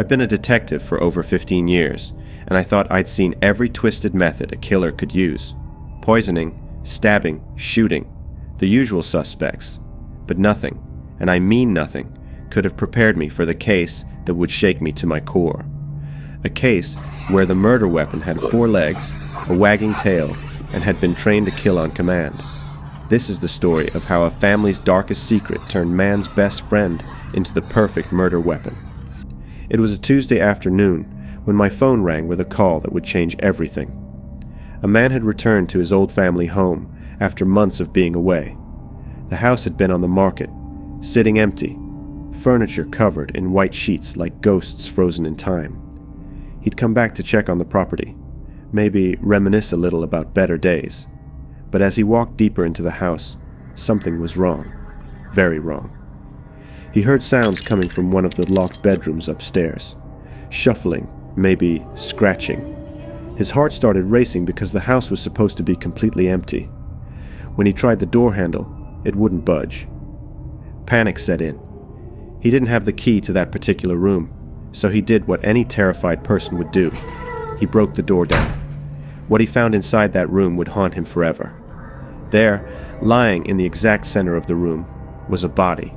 I've been a detective for over 15 years, and I thought I'd seen every twisted method a killer could use. Poisoning, stabbing, shooting, the usual suspects. But nothing, and I mean nothing, could have prepared me for the case that would shake me to my core. A case where the murder weapon had 4 legs, a wagging tail, and had been trained to kill on command. This is the story of how a family's darkest secret turned man's best friend into the perfect murder weapon. It was a Tuesday afternoon when my phone rang with a call that would change everything. A man had returned to his old family home after months of being away. The house had been on the market, sitting empty, furniture covered in white sheets like ghosts frozen in time. He'd come back to check on the property, maybe reminisce a little about better days. But as he walked deeper into the house, something was wrong. Very wrong. He heard sounds coming from one of the locked bedrooms upstairs. Shuffling, maybe scratching. His heart started racing because the house was supposed to be completely empty. When he tried the door handle, it wouldn't budge. Panic set in. He didn't have the key to that particular room, so he did what any terrified person would do. He broke the door down. What he found inside that room would haunt him forever. There, lying in the exact center of the room, was a body.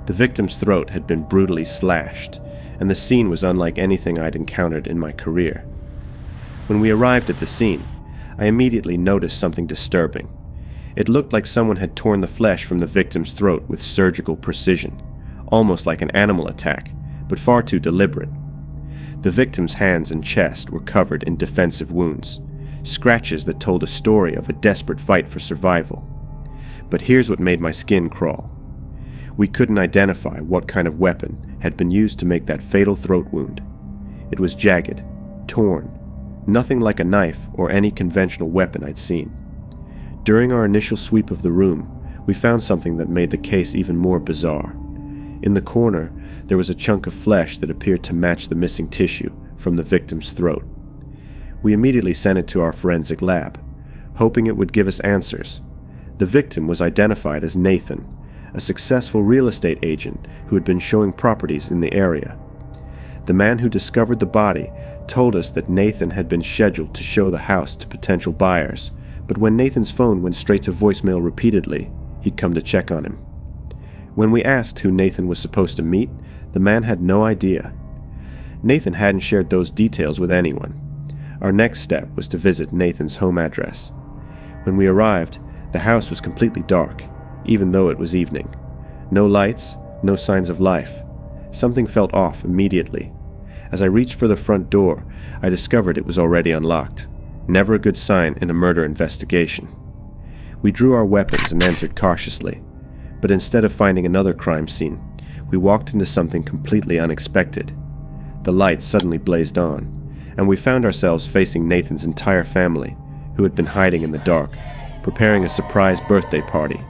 The victim's throat had been brutally slashed, and the scene was unlike anything I'd encountered in my career. When we arrived at the scene, I immediately noticed something disturbing. It looked like someone had torn the flesh from the victim's throat with surgical precision, almost like an animal attack, but far too deliberate. The victim's hands and chest were covered in defensive wounds, scratches that told a story of a desperate fight for survival. But here's what made my skin crawl. We couldn't identify what kind of weapon had been used to make that fatal throat wound. It was jagged, torn, nothing like a knife or any conventional weapon I'd seen. During our initial sweep of the room, we found something that made the case even more bizarre. In the corner, there was a chunk of flesh that appeared to match the missing tissue from the victim's throat. We immediately sent it to our forensic lab, hoping it would give us answers. The victim was identified as Nathan, a successful real estate agent who had been showing properties in the area. The man who discovered the body told us that Nathan had been scheduled to show the house to potential buyers, but when Nathan's phone went straight to voicemail repeatedly, he'd come to check on him. When we asked who Nathan was supposed to meet, the man had no idea. Nathan hadn't shared those details with anyone. Our next step was to visit Nathan's home address. When we arrived, the house was completely dark, even though it was evening. No lights, no signs of life. Something felt off immediately. As I reached for the front door, I discovered it was already unlocked. Never a good sign in a murder investigation. We drew our weapons and entered cautiously, but instead of finding another crime scene, we walked into something completely unexpected. The lights suddenly blazed on, and we found ourselves facing Nathan's entire family, who had been hiding in the dark, preparing a surprise birthday party.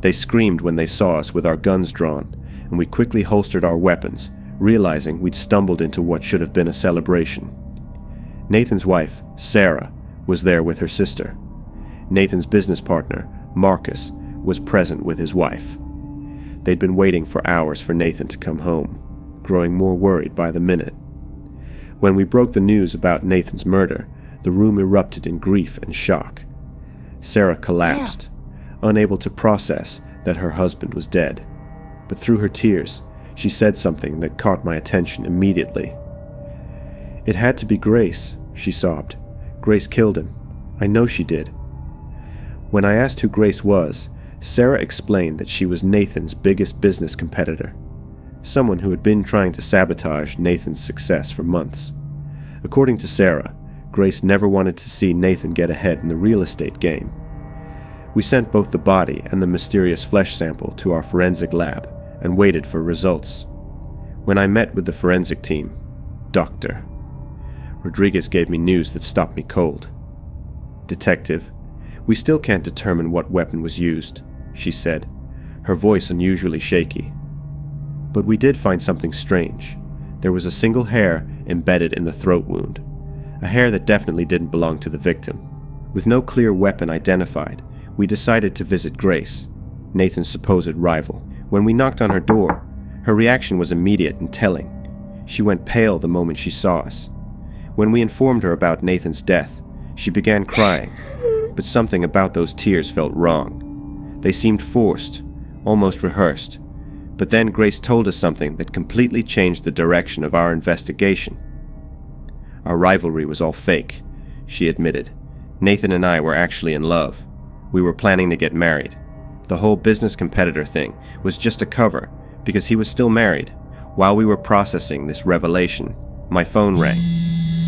They screamed when they saw us with our guns drawn, and we quickly holstered our weapons, realizing we'd stumbled into what should have been a celebration. Nathan's wife, Sarah, was there with her sister. Nathan's business partner, Marcus, was present with his wife. They'd been waiting for hours for Nathan to come home, growing more worried by the minute. When we broke the news about Nathan's murder, the room erupted in grief and shock. Sarah collapsed, unable to process that her husband was dead. But through her tears, she said something that caught my attention immediately. "It had to be Grace," she sobbed. "Grace killed him. I know she did." When I asked who Grace was, Sarah explained that she was Nathan's biggest business competitor, someone who had been trying to sabotage Nathan's success for months. According to Sarah, Grace never wanted to see Nathan get ahead in the real estate game. We sent both the body and the mysterious flesh sample to our forensic lab and waited for results. When I met with the forensic team, Dr. Rodriguez gave me news that stopped me cold. "Detective, we still can't determine what weapon was used," she said, her voice unusually shaky. "But we did find something strange. There was a single hair embedded in the throat wound, a hair that definitely didn't belong to the victim. With no clear weapon identified, we decided to visit Grace, Nathan's supposed rival. When we knocked on her door, her reaction was immediate and telling. She went pale the moment she saw us. When we informed her about Nathan's death, she began crying, but something about those tears felt wrong. They seemed forced, almost rehearsed. But then Grace told us something that completely changed the direction of our investigation. Our rivalry was all fake, she admitted. Nathan and I were actually in love. We were planning to get married. The whole business competitor thing was just a cover because he was still married. While we were processing this revelation, my phone rang.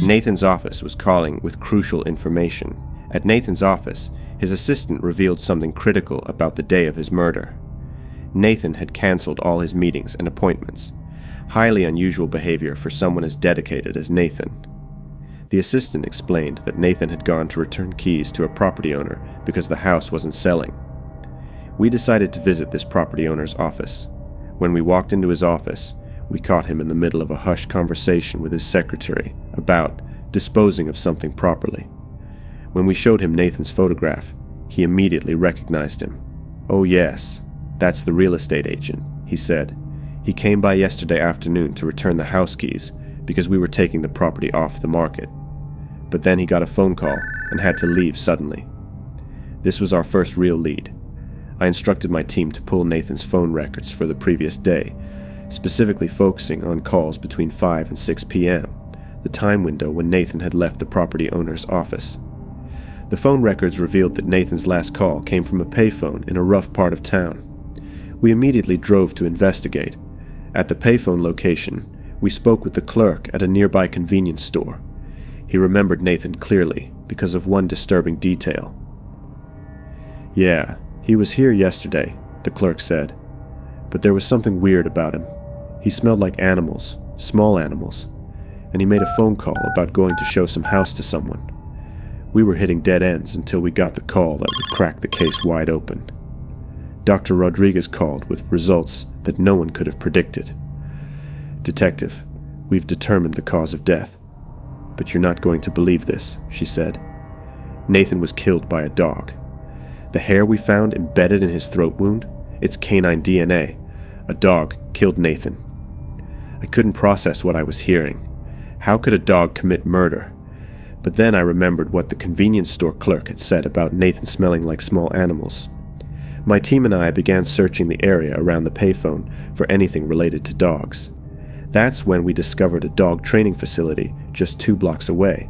Nathan's office was calling with crucial information. At Nathan's office, his assistant revealed something critical about the day of his murder. Nathan had canceled all his meetings and appointments. Highly unusual behavior for someone as dedicated as Nathan. The assistant explained that Nathan had gone to return keys to a property owner because the house wasn't selling. We decided to visit this property owner's office. When we walked into his office, we caught him in the middle of a hushed conversation with his secretary about disposing of something properly. When we showed him Nathan's photograph, he immediately recognized him. "Oh yes, that's the real estate agent," he said. "He came by yesterday afternoon to return the house keys because we were taking the property off the market. But then he got a phone call and had to leave suddenly." This was our first real lead. I instructed my team to pull Nathan's phone records for the previous day, specifically focusing on calls between 5 and 6 p.m., the time window when Nathan had left the property owner's office. The phone records revealed that Nathan's last call came from a payphone in a rough part of town. We immediately drove to investigate. At the payphone location, we spoke with the clerk at a nearby convenience store. He remembered Nathan clearly because of one disturbing detail. "Yeah, he was here yesterday," the clerk said. "But there was something weird about him. He smelled like animals, small animals, and he made a phone call about going to show some house to someone. We were hitting dead ends until we got the call that would crack the case wide open. Dr. Rodriguez called with results that no one could have predicted. Detective, we've determined the cause of death. But you're not going to believe this," she said. "Nathan was killed by a dog. The hair we found embedded in his throat wound, it's canine DNA. A dog killed Nathan." I couldn't process what I was hearing. How could a dog commit murder? But then I remembered what the convenience store clerk had said about Nathan smelling like small animals. My team and I began searching the area around the payphone for anything related to dogs. That's when we discovered a dog training facility just 2 blocks away.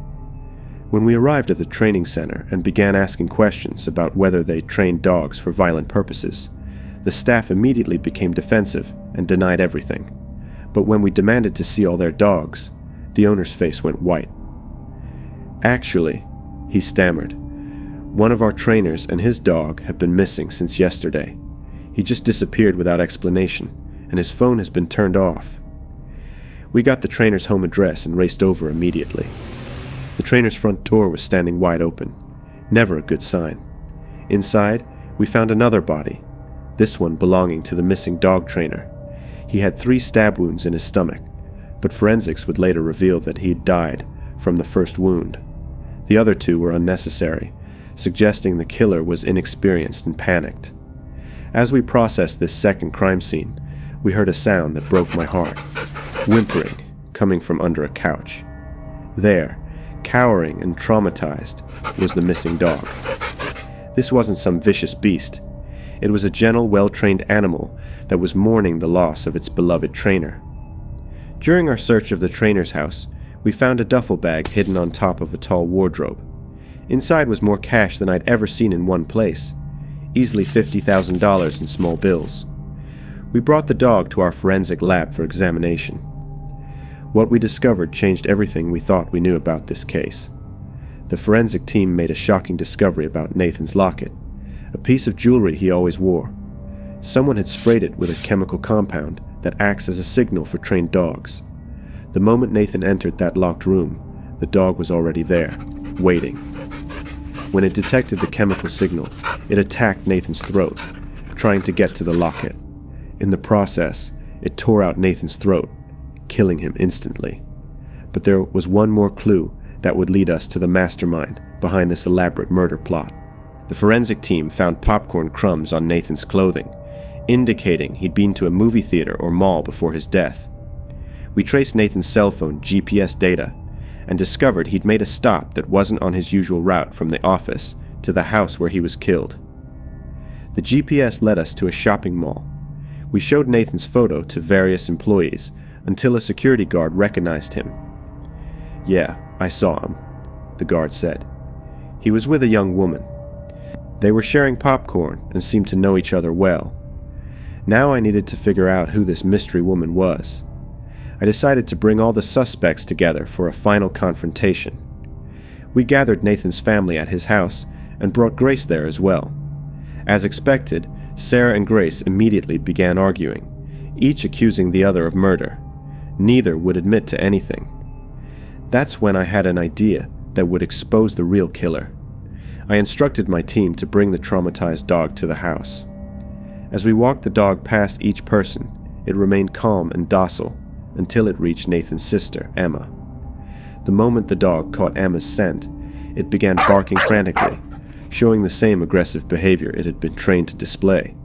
When we arrived at the training center and began asking questions about whether they trained dogs for violent purposes, the staff immediately became defensive and denied everything. But when we demanded to see all their dogs, the owner's face went white. "Actually," he stammered, "one of our trainers and his dog have been missing since yesterday. He just disappeared without explanation, and his phone has been turned off." We got the trainer's home address and raced over immediately. The trainer's front door was standing wide open. Never a good sign. Inside, we found another body, this one belonging to the missing dog trainer. He had 3 stab wounds in his stomach, but forensics would later reveal that he had died from the first wound. The other 2 were unnecessary, suggesting the killer was inexperienced and panicked. As we processed this second crime scene, we heard a sound that broke my heart. Whimpering, coming from under a couch. There, cowering and traumatized, was the missing dog. This wasn't some vicious beast. It was a gentle, well-trained animal that was mourning the loss of its beloved trainer. During our search of the trainer's house, we found a duffel bag hidden on top of a tall wardrobe. Inside was more cash than I'd ever seen in one place, easily $50,000 in small bills. We brought the dog to our forensic lab for examination. What we discovered changed everything we thought we knew about this case. The forensic team made a shocking discovery about Nathan's locket, a piece of jewelry he always wore. Someone had sprayed it with a chemical compound that acts as a signal for trained dogs. The moment Nathan entered that locked room, the dog was already there, waiting. When it detected the chemical signal, it attacked Nathan's throat, trying to get to the locket. In the process, it tore out Nathan's throat, killing him instantly. But there was one more clue that would lead us to the mastermind behind this elaborate murder plot. The forensic team found popcorn crumbs on Nathan's clothing, indicating he'd been to a movie theater or mall before his death. We traced Nathan's cell phone GPS data and discovered he'd made a stop that wasn't on his usual route from the office to the house where he was killed. The GPS led us to a shopping mall. We showed Nathan's photo to various employees until a security guard recognized him. "Yeah, I saw him," the guard said. He was with a young woman. They were sharing popcorn and seemed to know each other well. Now I needed to figure out who this mystery woman was. I decided to bring all the suspects together for a final confrontation. We gathered Nathan's family at his house and brought Grace there as well. As expected, Sarah and Grace immediately began arguing, each accusing the other of murder. Neither would admit to anything. That's when I had an idea that would expose the real killer. I instructed my team to bring the traumatized dog to the house. As we walked the dog past each person, it remained calm and docile until it reached Nathan's sister, Emma. The moment the dog caught Emma's scent, it began barking frantically, showing the same aggressive behavior it had been trained to display.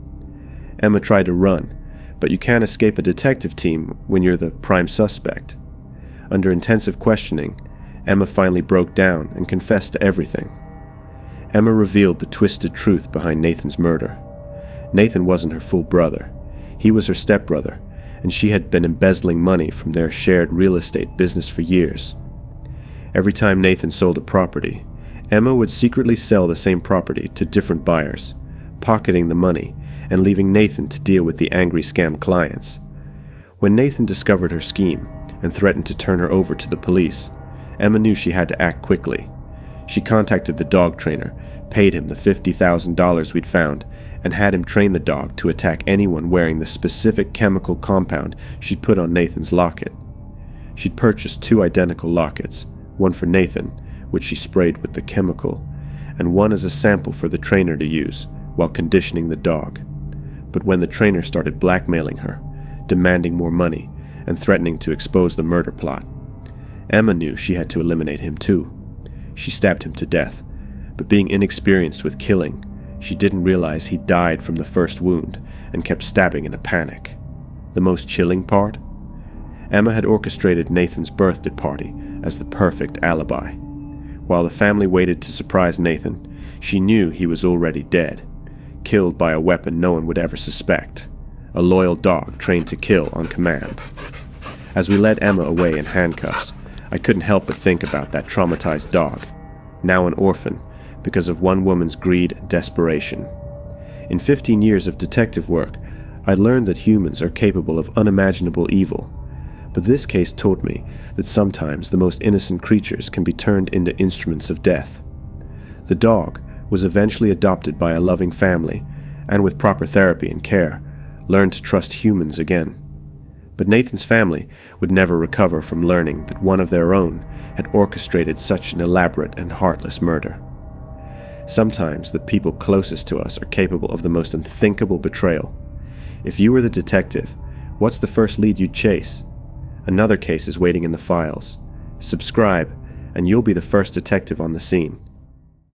Emma tried to run, but you can't escape a detective team when you're the prime suspect. Under intensive questioning, Emma finally broke down and confessed to everything. Emma revealed the twisted truth behind Nathan's murder. Nathan wasn't her full brother. He was her stepbrother, and she had been embezzling money from their shared real estate business for years. Every time Nathan sold a property, Emma would secretly sell the same property to different buyers, pocketing the money and leaving Nathan to deal with the angry scam clients. When Nathan discovered her scheme and threatened to turn her over to the police, Emma knew she had to act quickly. She contacted the dog trainer, paid him the $50,000 we'd found, and had him train the dog to attack anyone wearing the specific chemical compound she'd put on Nathan's locket. She'd purchased 2 identical lockets, one for Nathan, which she sprayed with the chemical, and one as a sample for the trainer to use while conditioning the dog. But when the trainer started blackmailing her, demanding more money, and threatening to expose the murder plot, Emma knew she had to eliminate him too. She stabbed him to death, but being inexperienced with killing, she didn't realize he died from the first wound and kept stabbing in a panic. The most chilling part? Emma had orchestrated Nathan's birthday party as the perfect alibi. While the family waited to surprise Nathan, she knew he was already dead, killed by a weapon no one would ever suspect, a loyal dog trained to kill on command. As we led Emma away in handcuffs, I couldn't help but think about that traumatized dog, now an orphan, because of one woman's greed and desperation. In 15 years of detective work, I learned that humans are capable of unimaginable evil. But this case taught me that sometimes the most innocent creatures can be turned into instruments of death. The dog was eventually adopted by a loving family, and with proper therapy and care, learned to trust humans again. But Nathan's family would never recover from learning that one of their own had orchestrated such an elaborate and heartless murder. Sometimes the people closest to us are capable of the most unthinkable betrayal. If you were the detective, what's the first lead you'd chase? Another case is waiting in the files. Subscribe, and you'll be the first detective on the scene.